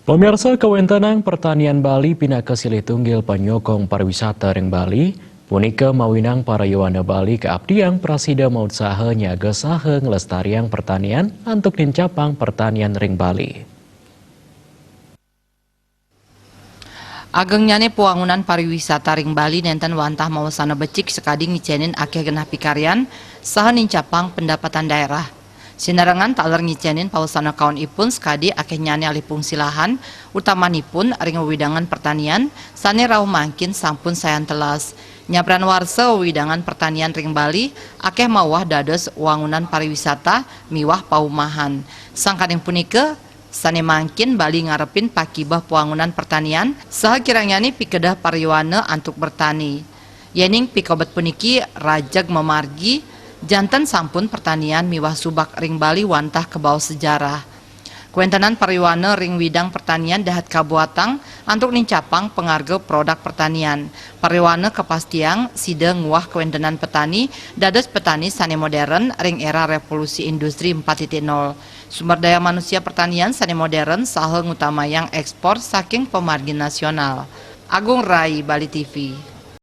Pemirsa, Kewentenang Pertanian Bali pindah ke silih tunggil penyokong pariwisata ring Bali, punika mawinang para Yowana Bali ke abdiang prasida maut saha nyaga saha ngelestariang pertanian untuk nincapang pertanian ring Bali. Agengnyane puangunan pariwisata ring Bali nenten wantah mawasana becik sekading ngicenin akeh genah pikaryan saha nincapang pendapatan daerah. Sinarengan taler ngicenin pawasana kaon ipun sekadi akeh nyane alih fungsi lahan utamanipun ring wewidangan pertanian sane rauh mangkin sampun sayan telas. Nyapran warsa wewidangan pertanian ring Bali akeh mawah dados wangunan pariwisata miwah paumahan. Sangkadeng punika sane mangkin Bali ngarepin pakibah puangunan pertanian saha kiranyani pikedah pariwana antuk bertani. Yening pikobet puniki rajag memargi jantan sampun pertanian miwah subak ring Bali wantah kebawa sejarah. Kuentenan pariwana ring widang pertanian dahat kabuatang antuk nincapang pengarga produk pertanian. Pariwana kepastiang sida nguah kuentenan petani dados petani sane modern ring era revolusi industri 4.0. Sumber daya manusia pertanian sane modern saha ngutamayang ekspor saking pemargi nasional. Agung Rai, Bali TV.